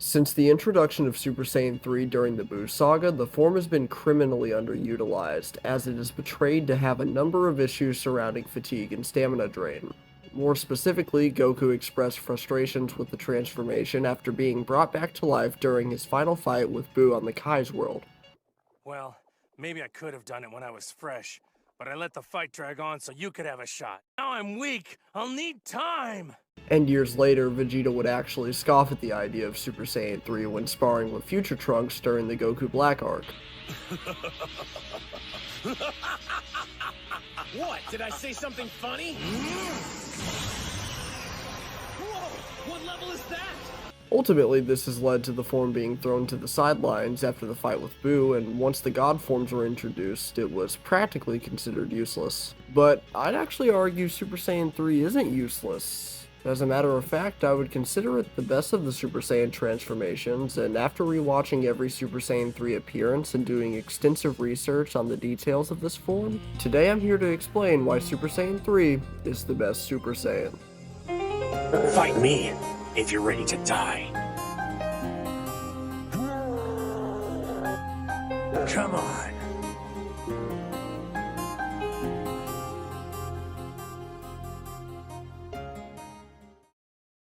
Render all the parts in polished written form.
Since the introduction of Super Saiyan 3 during the Buu saga, the form has been criminally underutilized, as it is portrayed to have a number of issues surrounding fatigue and stamina drain. More specifically, Goku expressed frustrations with the transformation after being brought back to life during his final fight with Buu on the Kai's world. Well, maybe I could have done it when I was fresh, but I let the fight drag on so you could have a shot. Now I'm weak. I'll need time. And years later, Vegeta would actually scoff at the idea of Super Saiyan 3 when sparring with future Trunks during the Goku Black arc. What? Did I say something funny? Whoa! What level is that? Ultimately, this has led to the form being thrown to the sidelines after the fight with Buu, and once the God forms were introduced, it was practically considered useless. But I'd actually argue Super Saiyan 3 isn't useless. As a matter of fact, I would consider it the best of the Super Saiyan transformations, and after rewatching every Super Saiyan 3 appearance and doing extensive research on the details of this form, today I'm here to explain why Super Saiyan 3 is the best Super Saiyan. Fight me if you're ready to die. Come on.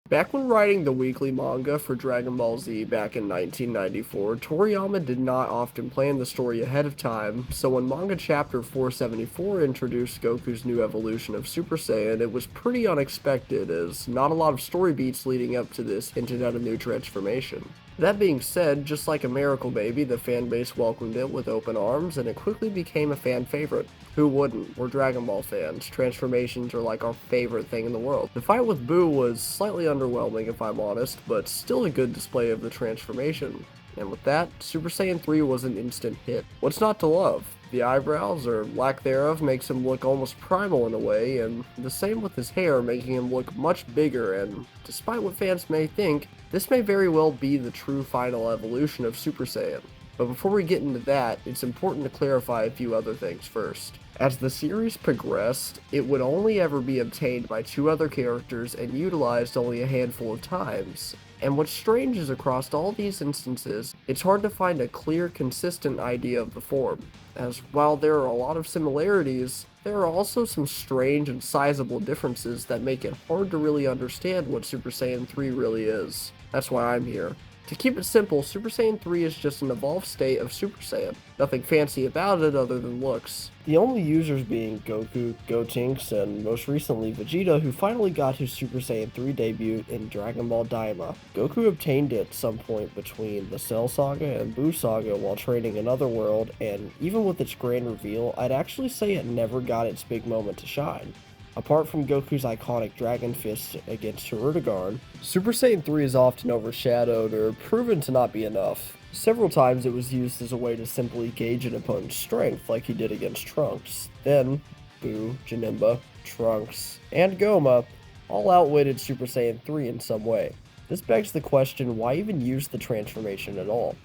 Back when writing the weekly manga for Dragon Ball Z back in 1994, Toriyama did not often plan the story ahead of time, so when manga chapter 474 introduced Goku's new evolution of Super Saiyan, it was pretty unexpected, as not a lot of story beats leading up to this hinted at a new transformation. That being said, just like a Miracle Baby, the fanbase welcomed it with open arms, and it quickly became a fan favorite. Who wouldn't? We're Dragon Ball fans. Transformations are like our favorite thing in the world. The fight with Buu was slightly underwhelming if I'm honest, but still a good display of the transformation. And with that, Super Saiyan 3 was an instant hit. What's not to love? The eyebrows, or lack thereof, makes him look almost primal in a way, and the same with his hair, making him look much bigger, and despite what fans may think, this may very well be the true final evolution of Super Saiyan. But before we get into that, it's important to clarify a few other things first. As the series progressed, it would only ever be obtained by two other characters and utilized only a handful of times. And what's strange is across all these instances, it's hard to find a clear, consistent idea of the form, as while there are a lot of similarities, there are also some strange and sizable differences that make it hard to really understand what Super Saiyan 3 really is. That's why I'm here. To keep it simple, Super Saiyan 3 is just an evolved state of Super Saiyan. Nothing fancy about it other than looks. The only users being Goku, Gotenks, and most recently Vegeta, who finally got his Super Saiyan 3 debut in Dragon Ball Daima. Goku obtained it at some point between the Cell Saga and Buu Saga while training in Otherworld, and even with its grand reveal, I'd actually say it never got its big moment to shine. Apart from Goku's iconic Dragon Fist against Hirudegarn, Super Saiyan 3 is often overshadowed or proven to not be enough. Several times it was used as a way to simply gauge an opponent's strength like he did against Trunks. Then, Buu, Janemba, Trunks, and Goma all outwitted Super Saiyan 3 in some way. This begs the question, why even use the transformation at all?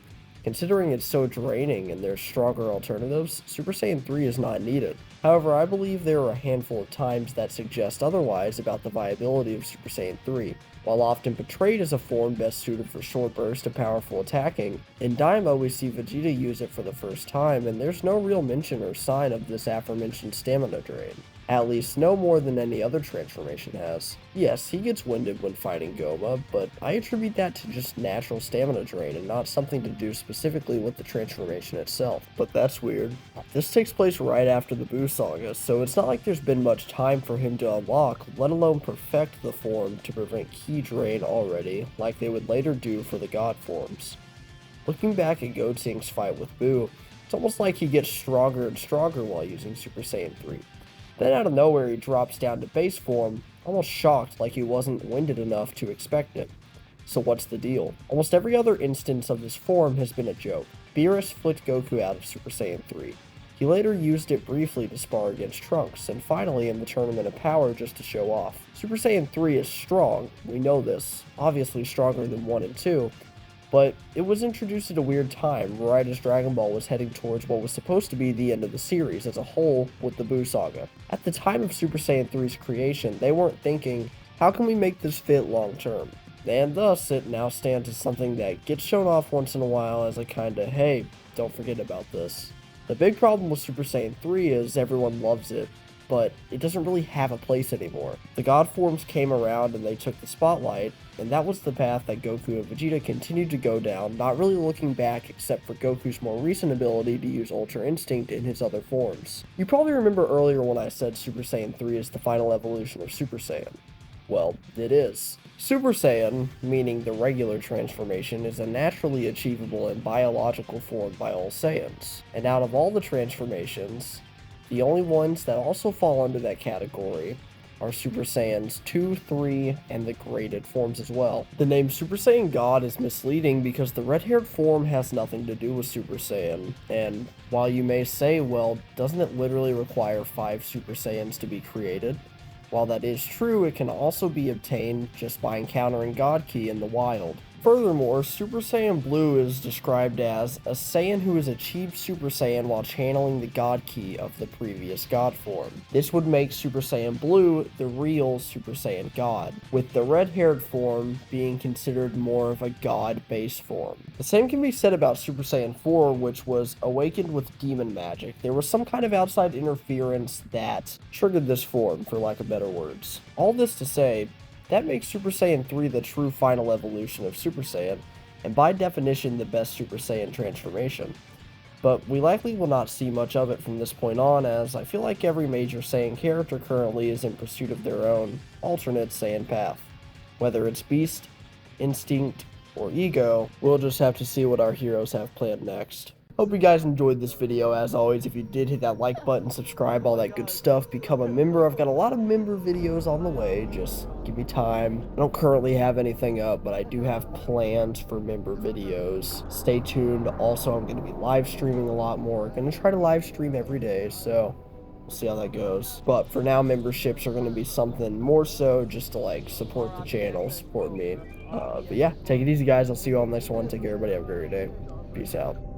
Considering it's so draining and there's stronger alternatives, Super Saiyan 3 is not needed. However, I believe there are a handful of times that suggest otherwise about the viability of Super Saiyan 3. While often portrayed as a form best suited for short burst and powerful attacking, in Daima we see Vegeta use it for the first time, and there's no real mention or sign of this aforementioned stamina drain. At least no more than any other transformation has. Yes, he gets winded when fighting Goma, but I attribute that to just natural stamina drain and not something to do specifically with the transformation itself. But that's weird. This takes place right after the Buu Saga, so it's not like there's been much time for him to unlock, let alone perfect the form to prevent ki drain already, like they would later do for the God forms. Looking back at Gotenks' fight with Buu, it's almost like he gets stronger and stronger while using Super Saiyan 3. Then out of nowhere he drops down to base form, almost shocked like he wasn't winded enough to expect it. So what's the deal? Almost every other instance of this form has been a joke. Beerus flicked Goku out of Super Saiyan 3. He later used it briefly to spar against Trunks, and finally in the Tournament of Power just to show off. Super Saiyan 3 is strong, we know this, obviously stronger than 1 and 2, but it was introduced at a weird time, right as Dragon Ball was heading towards what was supposed to be the end of the series as a whole with the Buu Saga. At the time of Super Saiyan 3's creation, they weren't thinking, how can we make this fit long term? and thus it now stands as something that gets shown off once in a while as a kinda, hey, don't forget about this. The big problem with Super Saiyan 3 is everyone loves it, but it doesn't really have a place anymore. The God forms came around and they took the spotlight, and that was the path that Goku and Vegeta continued to go down, not really looking back except for Goku's more recent ability to use Ultra Instinct in his other forms. You probably remember earlier when I said Super Saiyan 3 is the final evolution of Super Saiyan. Well, it is. Super Saiyan, meaning the regular transformation, is a naturally achievable and biological form by all Saiyans. And out of all the transformations, the only ones that also fall under that category are Super Saiyans 2, 3, and the graded forms as well. The name Super Saiyan God is misleading because the red-haired form has nothing to do with Super Saiyan, and while you may say, well, doesn't it literally require 5 Super Saiyans to be created? While that is true, it can also be obtained just by encountering God Ki in the wild. Furthermore, Super Saiyan Blue is described as a Saiyan who has achieved Super Saiyan while channeling the God Ki of the previous God form. This would make Super Saiyan Blue the real Super Saiyan God, with the red-haired form being considered more of a God base form. The same can be said about Super Saiyan 4, which was awakened with demon magic. There was some kind of outside interference that triggered this form, for lack of better words. All this to say, that makes Super Saiyan 3 the true final evolution of Super Saiyan, and by definition the best Super Saiyan transformation. But we likely will not see much of it from this point on, as I feel like every major Saiyan character currently is in pursuit of their own alternate Saiyan path. Whether it's Beast, Instinct, or Ego, we'll just have to see what our heroes have planned next. Hope you guys enjoyed this video. As always, if you did, hit that like button, subscribe, all that good stuff, become a member. I've got a lot of member videos on the way, just give me time. I don't currently have anything up, but I do have plans for member videos. Stay tuned. Also, I'm going to be live streaming a lot more. Going to try to live stream every day, so we'll see how that goes. But for now, memberships are going to be something more so just to like support the channel, support me. But yeah, take it easy, guys. I'll see you all in the next one. Take care, everybody. Have a great day. Peace out.